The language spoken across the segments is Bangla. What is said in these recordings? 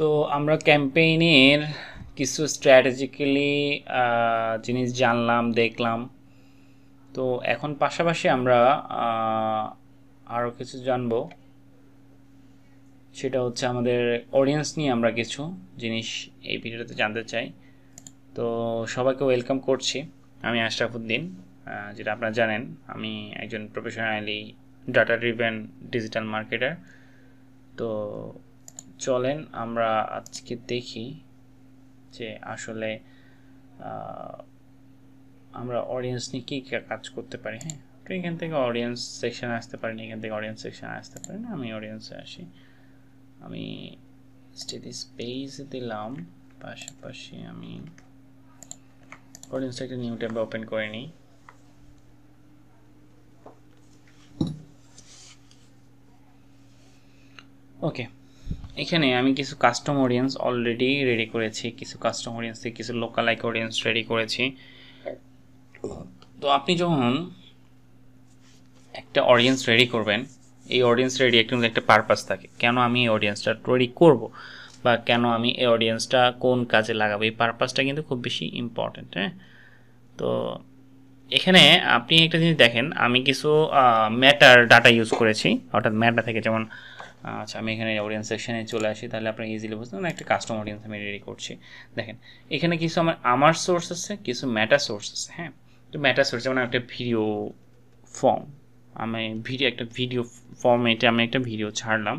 তো আমরা ক্যাম্পেইনের কিছু স্ট্র্যাটেজিক্যালি জিনিস জানলাম, দেখলাম। তো এখন পাশাপাশি আমরা আরও কিছু জানবো, সেটা হচ্ছে আমাদের অডিয়েন্স নিয়ে আমরা কিছু জিনিস এই ভিডিওতে জানতে চাই। তো সবাইকে ওয়েলকাম করছি। আমি আশরাফুদ্দিন। যেটা আপনারা জানেন, আমি একজন professionally data driven digital marketer. তো চলেন আমরা আজকে দেখি যে আসলে আমরা অডিয়েন্স নিয়ে কী কাজ করতে পারি। হ্যাঁ, তো এখান থেকে অডিয়েন্স সেকশানে আসতে পারি না, এখান থেকে অডিয়েন্স সেকশানে আসতে পারি না, আমি অডিয়েন্সে আসি। আমি স্টেডি স্পেসে দিলাম, পাশাপাশি আমি অডিয়েন্স একটা নিউ ট্যাবে ওপেন করে নিই। ওকে, এখানে আমি কিছু কাস্টম অডিয়েন্স অলরেডি রেডি করেছি, কিছু কাস্টম অডিয়েন্স থেকে কিছু লোকালাইক অডিয়েন্স রেডি করেছি। তো আপনি যখন একটা অডিয়েন্স রেডি করবেন, এই অডিয়েন্স রেডি একটা পারপাস থাকে, কেন আমি এই অডিয়েন্সটা রেডি করব বা কেন আমি এই অডিয়েন্সটা কোন কাজে লাগাবো, এই পারপাসটা কিন্তু খুব বেশি ইম্পর্ট্যান্ট। হ্যাঁ, তো এখানে আপনি একটা জিনিস দেখেন, আমি কিছু ম্যাটার ডাটা ইউজ করেছি, অর্থাৎ ম্যাটা থেকে। যেমন আচ্ছা, আমি এখানে অডিয়েন্স সেকশনে চলে আসি, তাহলে আপনারা ইজিলি বুঝতে পারেন একটা কাস্টম অডিয়েন্স আমি রেডি করছি। দেখেন এখানে কিছু আমার সোর্স আছে, কিছু ম্যাটা সোর্স আছে। হ্যাঁ, তো ম্যাটা সোর্স যেমন একটা ভিডিও ফর্ম, আমি একটা ভিডিও ফর্মেটে আমি একটা ভিডিও ছাড়লাম।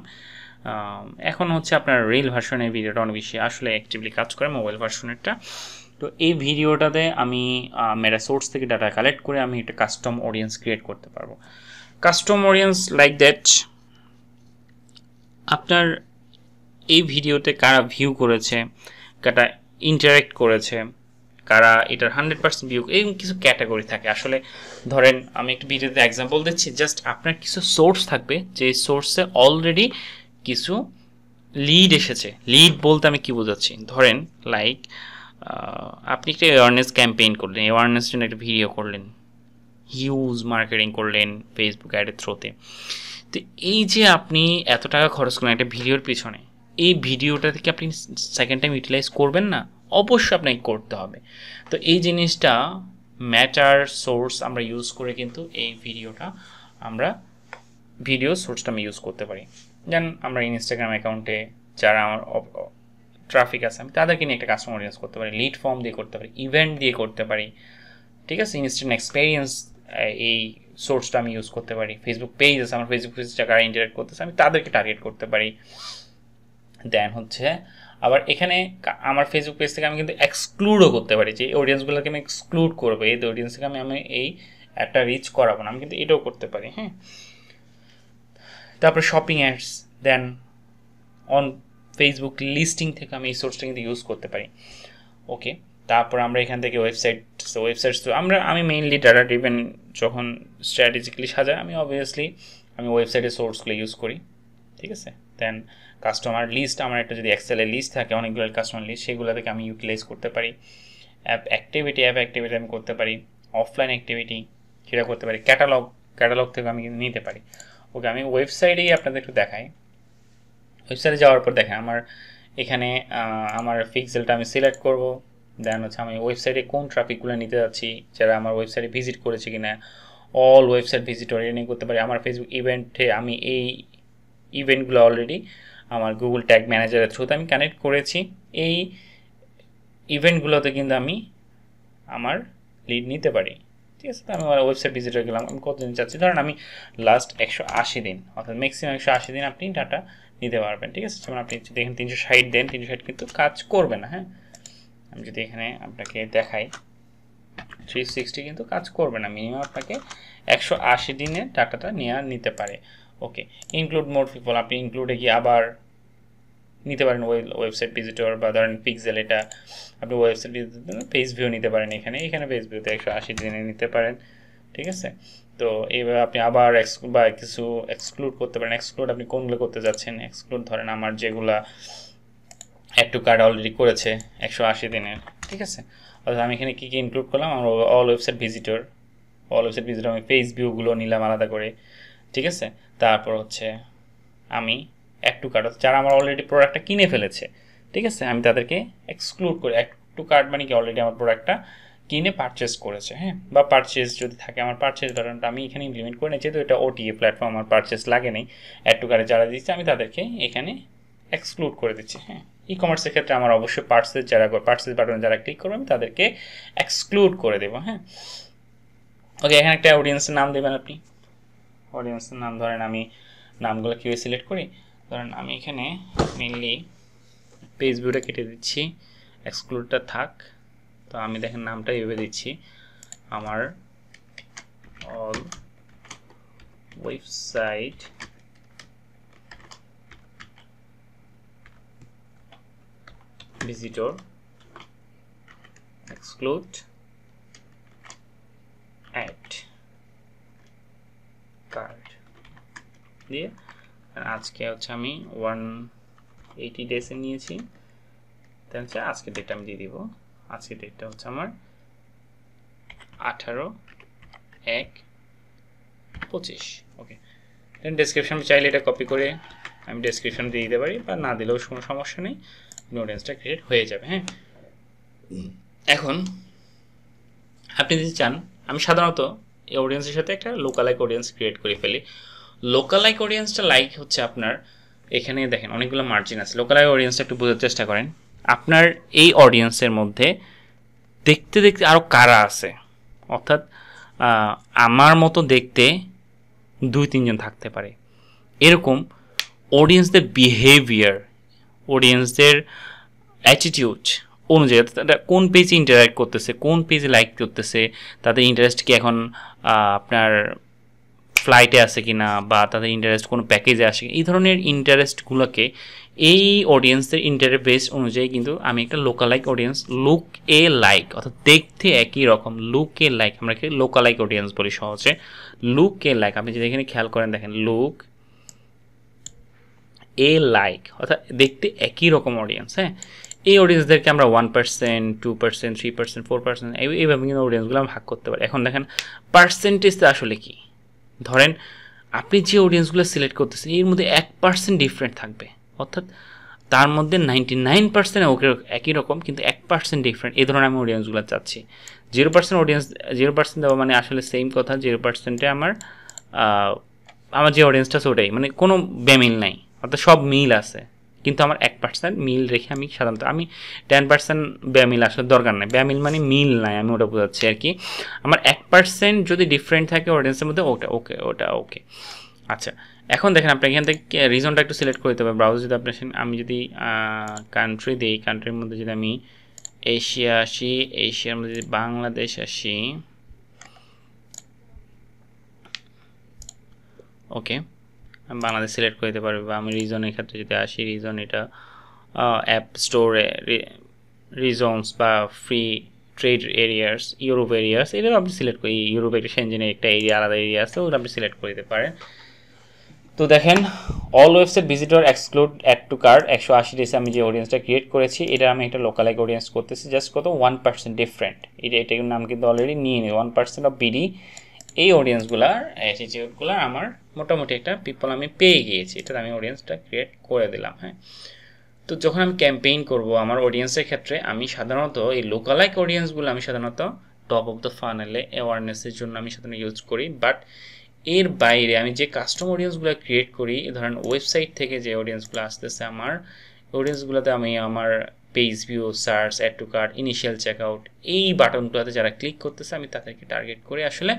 এখন হচ্ছে আপনার রিল ভার্সনের ভিডিওটা অনেক বেশি আসলে অ্যাক্টিভলি কাজ করে, মোবাইল ভার্সনেরটা। তো এই ভিডিওটাতে আমি মেটা সোর্স থেকে ডাটা কালেক্ট করে আমি একটা কাস্টম অডিয়েন্স ক্রিয়েট করতে পারবো। কাস্টম অডিয়েন্স লাইক দ্যাট, আপনার এই ভিডিওতে কারা ভিউ করেছে, কারা ইন্টারেক্ট করেছে, কারা এটার 100% ভিউ, এই কিছু ক্যাটাগরি থাকে। আসলে ধরেন আমি একটা ভিডিওতে এক্সাম্পল দিচ্ছি, জাস্ট আপনার কিছু সোর্স থাকবে, যে সোর্সে অলরেডি কিছু লিড এসেছে। লিড বলতে আমি কি বোঝাচ্ছি, ধরেন লাইক আপনি একটা অ্যাওয়ারনেস ক্যাম্পেইন করলেন, অ্যাওয়ারনেস জন্য একটা ভিডিও করলেন, হিউজ মার্কেটিং করলেন ফেসবুক অ্যাডের থ্রুতে। তো এই যে আপনি এত টাকা খরচ করলেন একটা ভিডিওর পিছনে, এই ভিডিওটা থেকে আপনি সেকেন্ড টাইম ইউটিলাইজ করবেন না, অবশ্যই আপনাকে করতে হবে। তো এই জিনিসটা ম্যাটার সোর্স আমরা ইউজ করে কিন্তু এই ভিডিও সোর্সটা আমি ইউজ করতে পারি। যেমন আমরা ইনস্টাগ্রাম অ্যাকাউন্টে যারা আমার ট্রাফিক আছে, আমি তাদেরকে নিয়ে একটা কাস্টমার অডিয়েন্স করতে পারি, লিড ফর্ম দিয়ে করতে পারি, ইভেন্ট দিয়ে করতে পারি। ঠিক আছে, ইনস্ট্যান্ট এক্সপিরিয়েন্স, এই সোর্সটা আমি ইউজ করতে পারি। ফেসবুক পেজ আছে, আমার ফেসবুক পেজটা কারা ইন্টারেক্ট করতেছে আমি তাদেরকে টার্গেট করতে পারি। দেন হচ্ছে আবার এখানে আমার ফেসবুক পেজ থেকে আমি কিন্তু এক্সক্লুডও করতে পারি, যে অডিয়েন্সগুলোকে আমি এক্সক্লুড করবো, এই অডিয়েন্স থেকে আমি এই একটা রিচ করাবো না, আমি কিন্তু এটাও করতে পারি। হ্যাঁ, তারপরে shopping ads, then on Facebook listing থেকে আমি এই সোর্সটা কিন্তু ইউজ করতে পারি। ওকে, তারপর আমরা এখান থেকে ওয়েবসাইটস তো আমি মেইনলি ডাটা ড্রিভেন যখন স্ট্র্যাটেজিক্যালি সাজাই, আমি অবভিয়াসলি ওয়েবসাইটের সোর্সগুলো ইউজ করি। ঠিক আছে, দেন কাস্টমার লিস্ট, আমার একটা যদি এক্সেলের লিস্ট থাকে অনেকগুলো কাস্টমার লিস্ট, সেগুলো থেকে আমি ইউটিলাইজ করতে পারি। অ্যাপ অ্যাক্টিভিটি আমি করতে পারি, অফলাইন অ্যাক্টিভিটি সেটা করতে পারি, ক্যাটালগ থেকে আমি নিতে পারি। ওকে, আমি ওয়েবসাইটেই আপনাদের একটু দেখাই। ওয়েবসাইটে যাওয়ার পর দেখেন আমার এখানে আমার পিক্সেলটা আমি সিলেক্ট করব। দেন হচ্ছে আমি ওয়েবসাইটে কোন ট্রাফিকগুলো নিতে যাচ্ছি, যারা আমার ওয়েবসাইটে ভিজিট করেছে কিনা, অল ওয়েবসাইট ভিজিটর এনে করতে পারি। আমার ফেসবুক ইভেন্টে আমি এই ইভেন্টগুলো অলরেডি আমার গুগল ট্যাগ ম্যানেজারের থ্রুতে আমি কানেক্ট করেছি। এই ইভেন্টগুলোতে কিন্তু আমি আমার লিড নিতে পারি। ঠিক আছে, তো আমি আমার ওয়েবসাইট ভিজিটর গেলাম, আমি কতদিন চাচ্ছি, ধরেন আমি লাস্ট 180 দিন, অর্থাৎ ম্যাক্সিমাম 180 দিন আপনি ডাটা নিতে পারবেন। ঠিক আছে, যেমন আপনি যদি এখানে 360 দেন, 360 কিন্তু কাজ করবে না। হ্যাঁ, আমি যদি এখানে আপনাকে দেখাই 360 কিন্তু কাজ করবে না, মিনিমাম আপনাকে 180 দিনের ডাটাটা নিতে পারে। ওকে, ইনক্লুড মোর পিপল, আপনি ইনক্লুডে গিয়ে আবার নিতে পারেন ওয়েবসাইট ভিজিটর, বা ধরেন পিক্সেল, এটা আপনি ওয়েবসাইট ভিজিটর পেজ ভিউ নিতে পারেন, এখানে পেজ ভিউতে 180 দিনে নিতে পারেন। ঠিক আছে, তো এইভাবে আপনি আবার কিছু এক্সক্লুড করতে পারেন। এক্সক্লুড আপনি কোনগুলো করতে যাচ্ছেন, এক্সক্লুড ধরেন আমার যেগুলা অ্যাড টু কার্ট অলরেডি করেছে 180 দিনের। ঠিক আছে, অর্থাৎ আমি এখানে কী ইনক্লুড করলাম, আমার অল ওয়েবসাইট ভিজিটর আমি পেজ ভিউগুলো নিলাম আলাদা করে। ঠিক আছে, তারপর হচ্ছে আমি অ্যাড টু কার্ট, যারা আমার অলরেডি প্রোডাক্টটা কিনে ফেলেছে, ঠিক আছে, আমি তাদেরকে এক্সক্লুড করে, অ্যাড টু কার্ট মানে কি অলরেডি আমার প্রোডাক্টটা কিনে পারচেস করেছে, হ্যাঁ, বা পারচেস যদি থাকে, আমার পারচেস বাটনটা আমি এখানে ইমপ্লিমেন্ট করে নিই, যেহেতু এটা ওটিএ প্ল্যাটফর্ম, আমার পারচেস লাগে নেই, অ্যাড টু কার্টে যারা দিচ্ছে আমি তাদেরকে এখানে এক্সক্লুড করে দিচ্ছি, হ্যাঁ। ই কমার্সের ক্ষেত্রে আমার অবশ্যই পারচেস বাটনে যারা ক্লিক করবে আমি তাদেরকে এক্সক্লুড করে দেবো, হ্যাঁ। ওকে, এখানে একটা অডিয়েন্সের নাম দেবেন আপনি। অডিয়েন্সের নাম ধরেন, আমি নামগুলো কীভাবে সিলেক্ট করি, ধরেন আমি এখানে মেনলি পেজ ভিউটা কেটে দিচ্ছি, এক্সক্লুডটা থাক। তো আমি দেখেন নামটা এভাবে দিচ্ছি, আমার all website visitor exclude add cart দিয়ে আজকে হচ্ছে আমি 180 ডেজে নিয়েছি, তাই হচ্ছে আজকের ডেটটা আমি দিয়ে দিব। আজকের ডেটটা হচ্ছে আমার 18/1/25। ওকে, দেন ডেসক্রিপশন চাইলে এটা কপি করে আমি ডেসক্রিপশন দিয়ে দিতে পারি, বা না দিলেও কোনো সমস্যা নেই, অডিয়েন্সটা ক্রিয়েট হয়ে যাবে, হ্যাঁ। এখন আপনি যদি চান, আমি সাধারণত এই অডিয়েন্সের সাথে একটা লোকালাইক অডিয়েন্স ক্রিয়েট করে ফেলি। লোকালাইক অডিয়েন্সটা লাইক হচ্ছে আপনার এখানে দেখেন অনেকগুলো মার্জিন আছে। লোকালাইক অডিয়েন্সটা একটু বোঝার চেষ্টা করেন, আপনার এই অডিয়েন্সের মধ্যে দেখতে দেখতে আরও কারা আছে, অর্থাৎ আমার মতো দেখতে 2-3 জন থাকতে পারে, এরকম অডিয়েন্সদের বিহেভিয়ার, অডিয়েন্সদের অ্যাটিটিউড অনুযায়ী তারা কোন পেজে ইন্টারাক্ট করতেছে, কোন পেজে লাইক করতেছে, তাদের ইন্টারেস্ট কি এখন আপনার ফ্লাইটে আছে কি না, বা তাদের ইন্টারেস্ট কোনো প্যাকেজে আসে, এই ধরনের ইন্টারেস্টগুলোকে এই অডিয়েন্সের ইন্টারেস্ট বেস অনুযায়ী কিন্তু আমি একটা লোকালাইক অডিয়েন্স, লুক এ লাইক, অর্থাৎ দেখতে একই রকম, লুক এ লাইক আমরা কি লোকালাইক অডিয়েন্স বলি সহজে। লুক এ লাইক আপনি যদি এখানে খেয়াল করেন, দেখেন লুক এ লাইক অর্থাৎ দেখতে একই রকম অডিয়েন্স, হ্যাঁ। এই অডিয়েন্সদেরকে আমরা 1%, 2%, 3%, 4% এইভাবে কিন্তু অডিয়েন্সগুলো আমরা ভাগ করতে পারি। এখন দেখেন পার্সেন্টেজটা আসলে কি, ধরেন আপনি যে অডিয়েন্সগুলো সিলেক্ট করতেছেন এর মধ্যে 1% ডিফারেন্ট থাকবে, অর্থাৎ তার মধ্যে 99% ওকে একই রকম, কিন্তু 1% ডিফারেন্ট, এই ধরনের আমি অডিয়েন্সগুলো চাচ্ছি। 0% অডিয়েন্স, 0% দেওয়া মানে আসলে সেম কথা, 0%-এ আমার যে অডিয়েন্সটা আছে ওটাই, মানে কোনো বেমিল নাই, অর্থাৎ সব মিল আছে, কিন্তু আমার 1% মিল রেখে আমি সাধারণত 10% বেমিল আসলে দরকার নাই, বেমিল মানে মিল নাই, আমি ওটা বোঝাচ্ছি আর কি। আমার 1% যদি ডিফারেন্ট থাকে অডিয়েন্সের মধ্যে ওটা ওকে। আচ্ছা, এখন দেখেন আপনি এখান থেকে রিজনটা একটু সিলেক্ট করে দিতে হবে। ব্রাউজ যদি আপনি, আমি যদি কান্ট্রি দিই, কান্ট্রির মধ্যে যদি আমি এশিয়া আসি, এশিয়ার মধ্যে যদি বাংলাদেশ আসি, ওকে আমি বাংলাদেশ সিলেক্ট করে দিতে পারবো। বা আমি রিজনের ক্ষেত্রে যদি আসি, রিজন এটা অ্যাপ স্টোরে রিজনস বা free trade areas, Europe areas, এটাও আপনি সিলেক্ট করি। ইউরোপ একটা সেনজেনের একটা এরিয়া, আলাদা এরিয়া আছে, ওটা আপনি সিলেক্ট করে দিতে পারেন। তো দেখেন all website visitor exclude add to cart 180 ডেসে আমি যে অডিয়েন্সটা ক্রিয়েট করেছি, এটা আমি একটা লোকালাইক অডিয়েন্স করতেছি, জাস্ট কত 1% ডিফারেন্ট, এটার নাম কিন্তু অলরেডি নিয়ে নিই 1% অফ বিডি। এই অডিয়েন্সগুলার অ্যাটিটিউডগুলো আমার মোটামুটি একটা পিপল আমি পেয়ে গিয়েছি, এটা আমি অডিয়েন্সটা ক্রিয়েট করে দিলাম, হ্যাঁ। তো যখন আমি ক্যাম্পেইন করব আমার অডিয়েন্সের ক্ষেত্রে, আমি সাধারণত এই লোকালাইক অডিয়েন্সগুলো আমি সাধারণত টপ অফ দ্য ফানেলে অ্যাওয়ারনেসের জন্য আমি সাধারণত ইউজ করি। বাট এর বাইরে আমি যে কাস্টম অডিয়েন্সগুলো ক্রিয়েট করি, ধরেন ওয়েবসাইট থেকে যে অডিয়েন্সগুলো আসতেছে, আমার অডিয়েন্সগুলোতে আমি আমার page view, search, add to cart, initial checkout, এই বাটনগুলোতে যারা ক্লিক করতেছে আমি তাদেরকে টার্গেট করে আসলে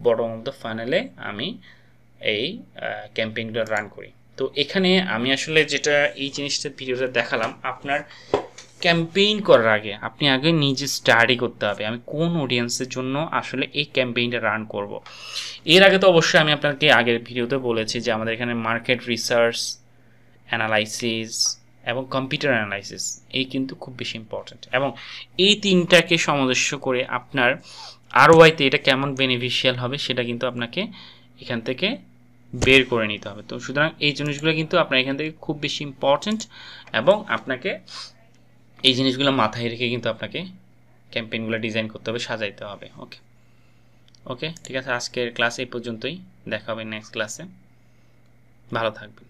বটম অফ দ্য ফানেলে আমি এই ক্যাম্পেইনগুলো রান করি। তো এখানে আমি আসলে যেটা এই জিনিসটা ভিডিওটা দেখালাম, আপনার ক্যাম্পেইন করার আগে আপনি আগে নিজে স্টাডি করতে হবে আমি কোন অডিয়েন্সের জন্য আসলে এই ক্যাম্পেইনটা রান করব। এর আগে তো অবশ্যই আমি আপনাকে আগের ভিডিওতে বলেছি যে আমাদের এখানে মার্কেট রিসার্চ, অ্যানালাইসিস এবং কম্পিউটার অ্যানালাইসিস এই কিন্তু খুব বেশি ইম্পর্ট্যান্ট, এবং এই তিনটাকে সামঞ্জস্য করে আপনার আরওআইতে এটা কেমন বেনিফিশিয়াল হবে সেটা কিন্তু আপনাকে এখান থেকে বের করে নিতে হবে। তো সুতরাং এই জিনিসগুলো কিন্তু আপনার এখান থেকে খুব বেশি ইম্পর্ট্যান্ট, এবং আপনাকে এই জিনিসগুলো মাথায় রেখে কিন্তু আপনাকে ক্যাম্পেইনগুলো ডিজাইন করতে হবে, সাজাইতে হবে। ওকে ওকে ঠিক আছে, আজকের ক্লাস এই পর্যন্তই, দেখা হবে নেক্সট ক্লাসে, ভালো থাকবেন।